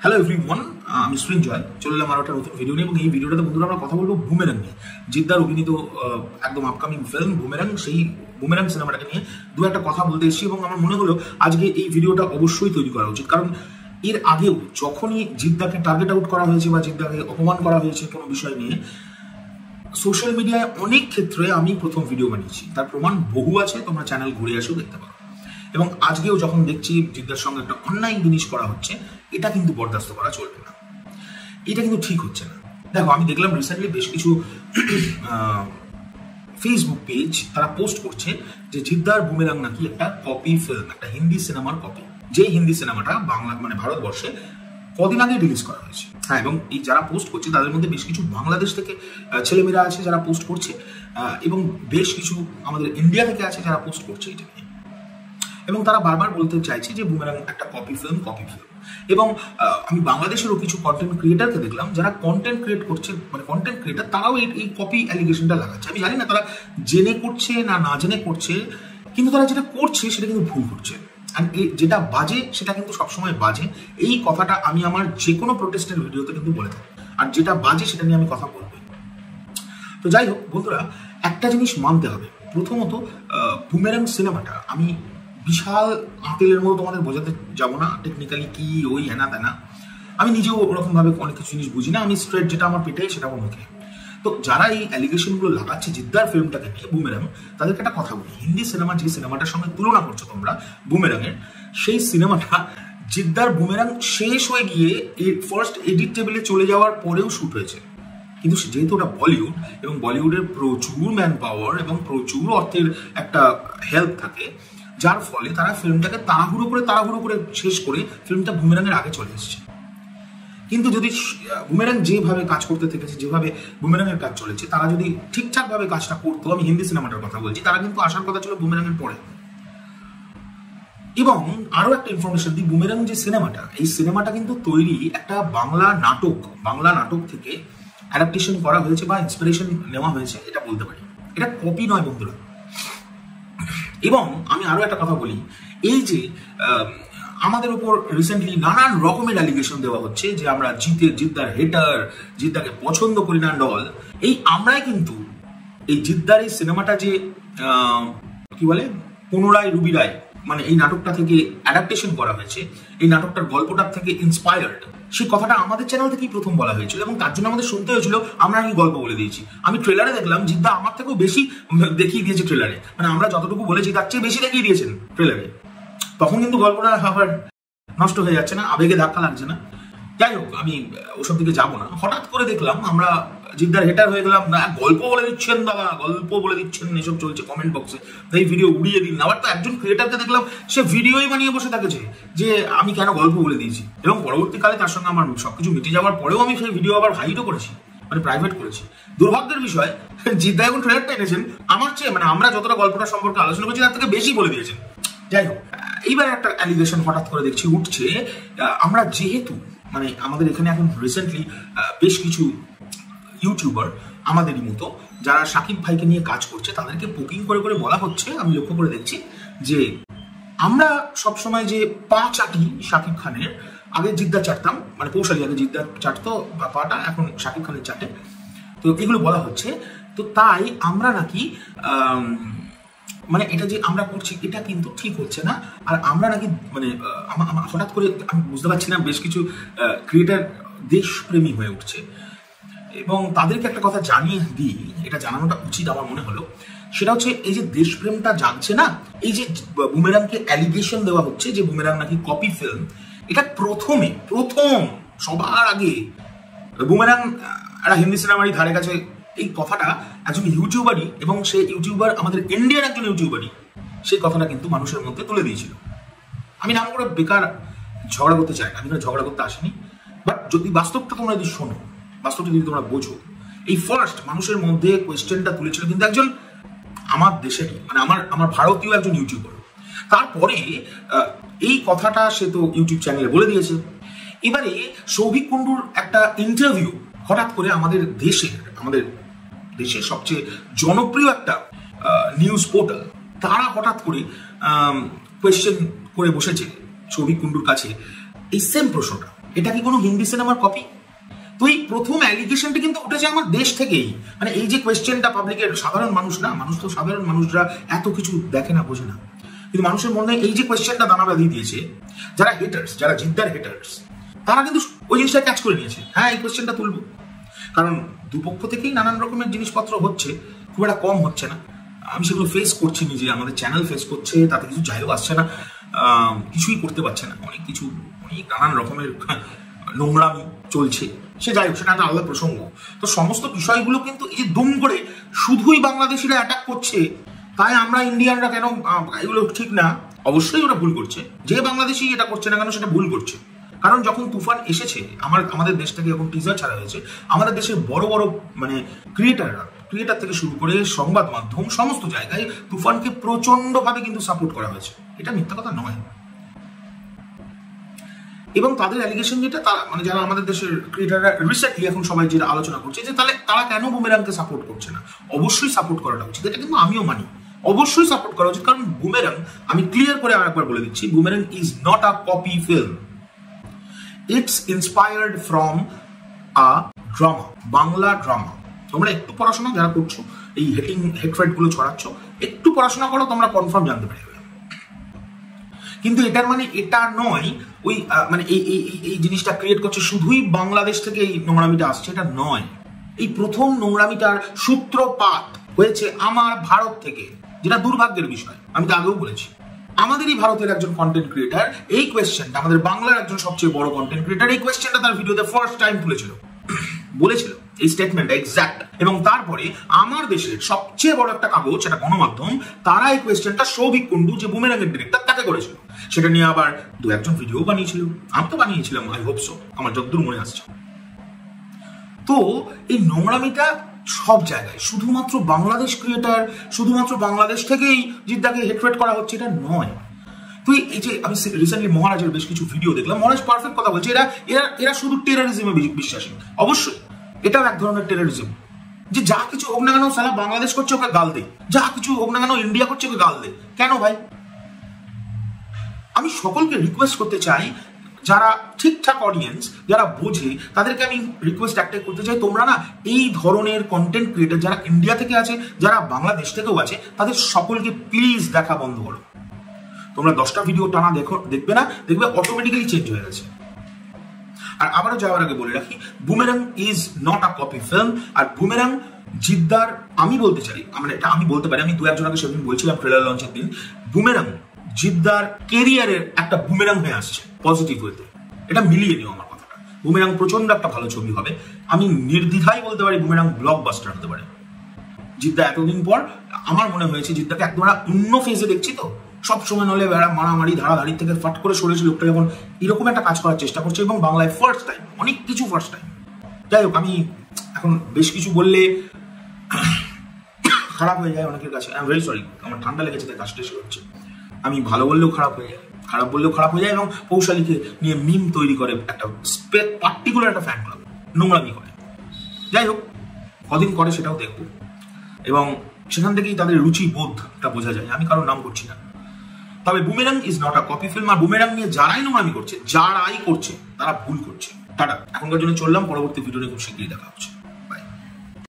Hello everyone, আমি সৃঞ্জয় চলে এলাম আরো একটা নতুন ভিডিও নিয়ে। এবং এই ভিডিওটাতে বন্ধুরা আমরা কথা বলবো বুমেরাং নিয়ে। জিদ্দার অভিনীত একদম আপকামিং ফিল্ম বুমেরাং, সেই বুমেরাং সিনেমাটাকে নিয়ে দু একটা কথা বলতে এসেছি। এবং আমার মনে হলো আজকে এই ভিডিওটা অবশ্যই তৈরি করা উচিত, কারণ এর আগেও যখনই জিদ্দাকে টার্গেট আউট করা হয়েছে বা জিদ্দাকে অপমান করা হয়েছে কোনো বিষয় নিয়ে, সোশ্যাল মিডিয়ায় অনেক ক্ষেত্রে আমি প্রথম ভিডিও বানিয়েছি। তার প্রমাণ বহু আছে, তোমরা চ্যানেল ঘুরে এসেও দেখতে পারো। এবং আজকেও যখন দেখছি জিদ্দার সঙ্গে একটা অন্যায় জিনিস করা হচ্ছে, এটা কিন্তু বরদাস্ত করা চলবে না, এটা কিন্তু ঠিক হচ্ছে না। দেখো, আমি দেখলাম রিসেন্টলি বেশ কিছু ফেসবুক পেজ তারা পোস্ট করছে যে জিদ্দার বুমেরাং নাকি একটা কপি ফিল্ম, একটা হিন্দি সিনেমার কপি, যে হিন্দি সিনেমাটা বাংলা মানে ভারতবর্ষে কদিন আগে রিলিজ করা হয়েছে। হ্যাঁ, এবং এই যারা পোস্ট করছে তাদের মধ্যে বেশ কিছু বাংলাদেশ থেকে ছেলেমেয়েরা আছে যারা পোস্ট করছে, এবং বেশ কিছু আমাদের ইন্ডিয়া থেকে আছে যারা পোস্ট করছে এটা নিয়ে। এবং তারা বারবার বলতে চাইছে যে বুমেরাং একটা কপি ফিল্ম। এবং আমি বাংলাদেশেরও কিছু কন্টেন্ট ক্রিয়েটারকে দেখলাম যারা কন্টেন্ট ক্রিয়েট করছে, মানে কন্টেন্ট ক্রিয়েটার, তারাও এই কপি অ্যালিগেশনটা লাগাচ্ছে। আমি জানি না তারা জেনে করছে না জেনে করছে, কিন্তু তারা যেটা করছে সেটা কিন্তু ভুল করছে। আর যেটা বাজে সেটা কিন্তু সবসময় বাজে। এই কথাটা আমি আমার যে কোনো প্রোটেস্টের ভিডিওতে কিন্তু বলে থাকি, আর যেটা বাজে সেটা নিয়ে আমি কথা বলবো। তো যাই হোক বন্ধুরা, একটা জিনিস মানতে হবে। প্রথমত, বুমেরাং সিনেমাটা আমি বিশাল আঁতেলের মতো তোমাদের বোঝাতে যাবো না, টেকনিক্যালি কি ওই হেনা তেনা, আমি নিজেও ওরকমভাবে অনেক কিছু জিনিস বুঝি না। আমি স্ট্রেট যেটা আমার পেটে সেটা আমার মুখে। তো যারা এই অ্যালিগেশনগুলো লাগাচ্ছে জিদ্দার ফিল্মটাকে নিয়ে বুমেরাং, তাদেরকে একটা কথা বলি, হিন্দি সিনেমা যে সিনেমাটার সঙ্গে তুলনা করছো তোমরা বুমেরাংয়ের, সেই সিনেমাটা জিদ্দার বুমেরাং শেষ হয়ে গিয়ে ফার্স্ট এডিট টেবিলে চলে যাওয়ার পরেও শ্যুট হয়েছে। কিন্তু যেহেতু ওটা বলিউড, এবং বলিউডের প্রচুর ম্যান পাওয়ার এবং প্রচুর অর্থের একটা হেল্প থাকে, যার ফলে তারা ফিল্মটাকে তাড়াহুড়ো করে শেষ করে ফিল্মটা বুমেরাংয়ের আগে চলে এসেছে। কিন্তু যদি বুমেরাং যেভাবে কাজ করতে থেকেছে, যেভাবে বুমেরাংয়ের কাজ চলেছে, তারা যদি ঠিকঠাকভাবে কাজটা করতো, আমি হিন্দি সিনেমাটার কথা বলছি, তারা কিন্তু আসার কথা ছিল বুমেরাংয়ের পরে। এবং আরো একটা ইনফরমেশন দিই, বুমেরাং যে সিনেমাটা, এই সিনেমাটা কিন্তু তৈরি একটা বাংলা নাটক থেকে অ্যাডাপ্টেশন করা হয়েছে বা ইন্সপিরেশন নেওয়া হয়েছে, এটা বলতে পারি। এটা কপি নয় বন্ধুরা। এবং আমি আরো একটা কথা বলি, এই যে আমাদের উপর রিসেন্টলি নানান রকমের অ্যালিগেশন দেওয়া হচ্ছে যে আমরা জিদ্দার হেটার, জিদ্দাকে পছন্দ করি না ডল, এই আমরাই কিন্তু এই জিদ্দার এই সিনেমাটা যে কি বলে পুনরায় রুবি রায়, মানে এই নাটকটা থেকে অ্যাডাপ্টেশন করা হয়েছে, এই নাটকটার গল্পটার থেকে ইন্সপায়ার্ড, সেই কথাটা আমাদের চ্যানেল থেকেই প্রথম বলা হয়েছিল। এবং তার জন্য আমাদের শুনতে হয়েছিল, আমরা নাকি গল্প বলে দিয়েছি। আমি ট্রেলারে দেখলাম জিদ্দা আমার থেকেও বেশি দেখিয়ে দিয়েছে ট্রেলারে, মানে আমরা যতটুকু বলেছি তার চেয়ে বেশি দেখিয়ে দিয়েছেন ট্রেলারে। তখন কিন্তু গল্পটা আবার নষ্ট হয়ে যাচ্ছে না, আবেগে ধাক্কা লাগছে না। যাই হোক, আমি ওসব দিকে যাবো না। হঠাৎ করে দেখলাম আমরা জিদ্দার হেটার হয়ে গেলাম, না গল্প বলে দিচ্ছেন দাদা, গল্প বলে দিচ্ছেন, এসব চলছে কমেন্ট বক্সে, এই ভিডিও উড়িয়ে দিন। আবার তো একজন ক্রিয়েটারকে দেখলাম সে ভিডিওই বানিয়ে বসে থাকেছে যে আমি কেন গল্প বলে দিয়েছি। এবং পরবর্তীকালে তার সঙ্গে আমার সবকিছু মিটে যাওয়ার পরেও আমি সেই ভিডিও আবার হাইডও করেছি, মানে প্রাইভেট করেছি। দুর্ভাগ্যের বিষয়, জিদ্দা এখন ট্রেলারটা এনেছেন আমার চেয়ে, মানে আমরা যতটা গল্পটা সম্পর্কে আলোচনা করছি তার থেকে বেশি বলে দিয়েছেন। যাই হোক, এইবার একটা অ্যালিগেশন হঠাৎ করে দেখছি উঠছে, আমরা যেহেতু মানে আমাদের এখানে এখন রিসেন্টলি বেশ কিছু ইউটিউবার আমাদেরই মতো যারা শাকিব ভাইকে নিয়ে কাজ করছে, তাদেরকে বুকিং করে বলা হচ্ছে, আমি লক্ষ্য করে দেখছি যে আমরা সবসময় যে পা চাটি শাকিব খানের, আগে জিদ্দা চাটতাম, মানে কৌশলী আগে জিদ্দা চাটতো পাটা, এখন শাকিব খানের চাটে, তো এগুলো বলা হচ্ছে। তো তাই আমরা নাকি মানে এটা যে আমরা করছি এটা কিন্তু ঠিক হচ্ছে না, আর আমরা নাকি মানে হঠাৎ করে আমি বুঝতে পারছি না, বেশ কিছু ক্রিয়েটার দেশপ্রেমী হয়ে উঠছে। এবং তাদেরকে একটা কথা জানিয়ে দিই, এটা জানানোটা উচিত আমার মনে হলো, সেটা হচ্ছে এই যে দেশপ্রেমটা জাগছে না, এই যে বুমেরাংকে অ্যালিগেশন দেওয়া হচ্ছে যে বুমেরাং নাকি কপি ফিল্ম, এটা প্রথম সবার আগে বুমেরাং একটা হিন্দি সিনেমারই ধারে কাছে, এই কথাটা একজন ইউটিউবারই, এবং সেই ইউটিউবার আমাদের ইন্ডিয়ার একজন ইউটিউবারই সেই কথাটা কিন্তু মানুষের মধ্যে তুলে দিয়েছিল। আমি নাম করে বেকার ঝগড়া করতে চাই না, আমি ঝগড়া করতে আসিনি, বাট যদি বাস্তবটা তোমরা যদি শোনো, বাস্তবটা যদি তোমরা বোঝো, এই ফার্স্ট মানুষের মধ্যে কোয়েশ্চেনটা তুলেছিল কিন্তু একজন আমার দেশেরই, মানে আমার ভারতীয় একজন ইউটিউবার। তারপরে এই কথাটা সে তো ইউটিউব চ্যানেলে বলে দিয়েছে। এবারে সৌভিক কুণ্ডুর একটা ইন্টারভিউ হঠাৎ করে আমাদের দেশের সবচেয়ে জনপ্রিয় একটা নিউজ পোর্টাল, তারা হঠাৎ করে কোয়েশ্চেন করে বসেছে সৌভিক কুণ্ডুর কাছে এই সেম প্রশ্নটা এটা কি কোনো হিন্দি সিনেমার কপি? তো এই প্রথম অ্যালিগেশনটা কিন্তু উঠেছে আমার দেশ থেকেই। মানে এই যে কোয়েশ্চেনটা পাবলিকের, সাধারণ মানুষ না, মানুষ তো সাধারণ মানুষরা এত কিছু দেখে না, বোঝে না, কিন্তু মানুষের মনে এই যে কোয়েশ্চেনটা দানা বাঁধিয়ে দিয়েছে, যারা হেটার্স, যারা জিদ্দার হেটার্স, তারা কিন্তু ওই জিনিসটা ক্যাচ করে নিয়েছে। হ্যাঁ, এই কোয়েশ্চেনটা তুলবো, কারণ দুপক্ষ থেকেই নানান রকমের জিনিসপত্র হচ্ছে, খুব একটা কম হচ্ছে না। আমি সেগুলো ফেস করছি নিজে, আমাদের চ্যানেল ফেস করছে, তাতে কিছু যাইও আসছে না, কিছুই করতে পারছে না, অনেক কিছু, অনেক নানান রকমের নোংরামি চলছে। সে যাই হোক, সেটা একটা আলাদা প্রসঙ্গ। তো সমস্ত বিষয়গুলো কিন্তু এই যে দুম করে শুধুই বাংলাদেশিরা অ্যাটাক করছে, তাই আমরা ইন্ডিয়ানরা কেন, এগুলো ঠিক না। অবশ্যই ওরা ভুল করছে, যে বাংলাদেশি এটা করছে না কেন সেটা ভুল করছে। কারণ যখন তুফান এসেছে, আমাদের দেশ থেকে যখন টিজার ছাড়া হয়েছে, আমাদের দেশের বড় বড় মানে ক্রিয়েটার থেকে শুরু করে সংবাদ মাধ্যম, সমস্ত জায়গায় তুফানকে প্রচন্ড ভাবে কিন্তু সাপোর্ট করা হয়েছে, এটা মিথ্যা কথা নয়। এবং তাদের অ্যালিগেশন যেটা, মানে যারা আমাদের দেশের ক্রিয়েটাররা রিসেন্টলি এখন সবাই যেটা আলোচনা করছে, যে তাহলে তারা কেন বুমেরাংকে সাপোর্ট করছে না। অবশ্যই সাপোর্ট করাটা উচিত, এটা কিন্তু আমিও মানি, অবশ্যই সাপোর্ট করা উচিত। কারণ বুমেরাং, আমি ক্লিয়ার করে আরেকবার বলে দিচ্ছি, boomerang is not a copy film, it's inspired from a drama, Bangla drama. তোমরা একটু পড়াশোনা যারা করছো, এই হেট্রেড গুলো ছড়াচ্ছ, একটু পড়াশোনা করো, তোমরা কনফার্ম জানতে পারবে। কিন্তু এটার মানে এটা নয় ওই মানে এই জিনিসটা ক্রিয়েট করছে শুধুই বাংলাদেশ থেকে এই নোংরামিটা আসছে, এটা নয়। এই প্রথম নোংরামিটার সূত্রপাত হয়েছে আমার ভারত থেকে, যেটা দুর্ভাগ্যের বিষয়। আমি তো আগেও বলেছি, আমাদেরই ভারতের একজন কন্টেন্ট ক্রিয়েটার এই কোয়েশ্চেনটা, আমাদের বাংলার একজন সবচেয়ে বড় কন্টেন্ট ক্রিয়েটার এই কোয়েশ্চেনটা তার ভিডিওতে ফার্স্ট টাইম তুলেছিল, বলেছিল এই স্টেটমেন্ট এক্সাক্ট। এবং তারপরে আমার দেশের সবচেয়ে বড় একটা কাগজ, সেটা গণমাধ্যম, তারা এই কোয়েশ্চেনটা সৌভিক কুন্ডু, যে বুমেরাংয়ের ডিরেক্টর, তাকে করেছিল। সেটা নিয়ে আবার দু একজন ভিডিও বানিয়েছিল, আমি তো বানিয়েছিলাম, আই হোপ সো, আমার যতদূর মনে আসছে। তো এই নোংরামিটা সব জায়গায়, শুধুমাত্র বাংলাদেশ ক্রিয়েটার, শুধুমাত্র বাংলাদেশ থেকেই জিদ্দাকে হেট্রেট করা হচ্ছে, এটা নয়। তো এই যে আমি রিসেন্টলি মহারাজের বেশ কিছু ভিডিও দেখলাম, মহারাজ পারফেক্ট কথা বলছে, এরা শুধু টেররিজমে বিশ্বাসী। অবশ্যই এটাও এক ধরনের টেররিজম, যে যা কিছু হোক না কেন সালা বাংলাদেশ করছে ওকে গাল দে, যা কিছু হোক না কেন ইন্ডিয়া করছে ওকে গাল দে। কেন ভাই? আমি সকলকে রিকোয়েস্ট করতে চাই, যারা ঠিকঠাক অডিয়েন্স, যারা বোঝে, তাদেরকে আমি রিকোয়েস্ট একটাই করতে চাই, তোমরা না এই ধরনের কন্টেন্ট ক্রিয়েটার যারা ইন্ডিয়া থেকে আছে, যারা বাংলাদেশ থেকেও আছে, তাদের সকলকে প্লিজ দেখা বন্ধ করো। তোমরা 10টা ভিডিও টানা দেখবে না, দেখবে অটোমেটিক্যালি চেঞ্জ হয়ে গেছে। আর আবারও যাওয়ার আগে বলে রাখি, Boomerang is not a copy film. আর বুমেরাং জিদ্দার, আমি বলতে চাই, মানে এটা আমি বলতে পারি, আমি দু একজন আগে সেদিন বলছিলাম ট্রেলার লঞ্চের দিন, বুমেরাং জিদ্দার কেরিয়ারের একটা বুমেরাং হয়ে আসছে পজিটিভ ওয়েতে। এটা মিলিয়ে নিও আমার কথাটা। বুমেরাং প্রচন্ড একটা ভালো ছবি হবে, আমি নির্দ্বিধায় বলতে পারি বুমেরাং ব্লকবাস্টার হতে পারে। জিদ্দা এতদিন পর আমার মনে হয়েছে জিদ্দাকে একদম অন্য ফেজে দেখছি। তো সবসময় নলে মারামারি ধারাধারি থেকে ফাট করে সরেছে লোকটা, যখন এরকম একটা কাজ করার চেষ্টা করছে, এবং বাংলায় ফার্স্ট টাইম, অনেক কিছু ফার্স্ট টাইম। যাই হোক, আমি এখন বেশ কিছু বললে খারাপ হয়ে যায় অনেকের কাছে, আই এম ভেরি সরি, আমার ঠান্ডা লেগেছে তাই কাশটা এসে হচ্ছে। আমি ভালো বললেও খারাপ হয়ে যায়, খারাপ বললেও খারাপ হয়ে যায়, এবং পৌশালীকে নিয়ে মিম তৈরি করে একটা পার্টিকুলার একটা ফ্যান ক্লাব, নোংরামি করে। যাই হোক, কদিন করে সেটাও দেখবো, এবং সেখান থেকেই তাদের রুচি বোধটা বোঝা যায়। আমি কারোর নাম করছি না, তবে Boomerang is not a copy film. আর বুমেরাং নিয়ে যারাই নোংরামি করছে, যারাই করছে, তারা ভুল করছে। টাটা, এখনকার জন্য চললাম, পরবর্তী ভিডিও নিয়ে খুব শীঘ্রই দেখা হচ্ছে।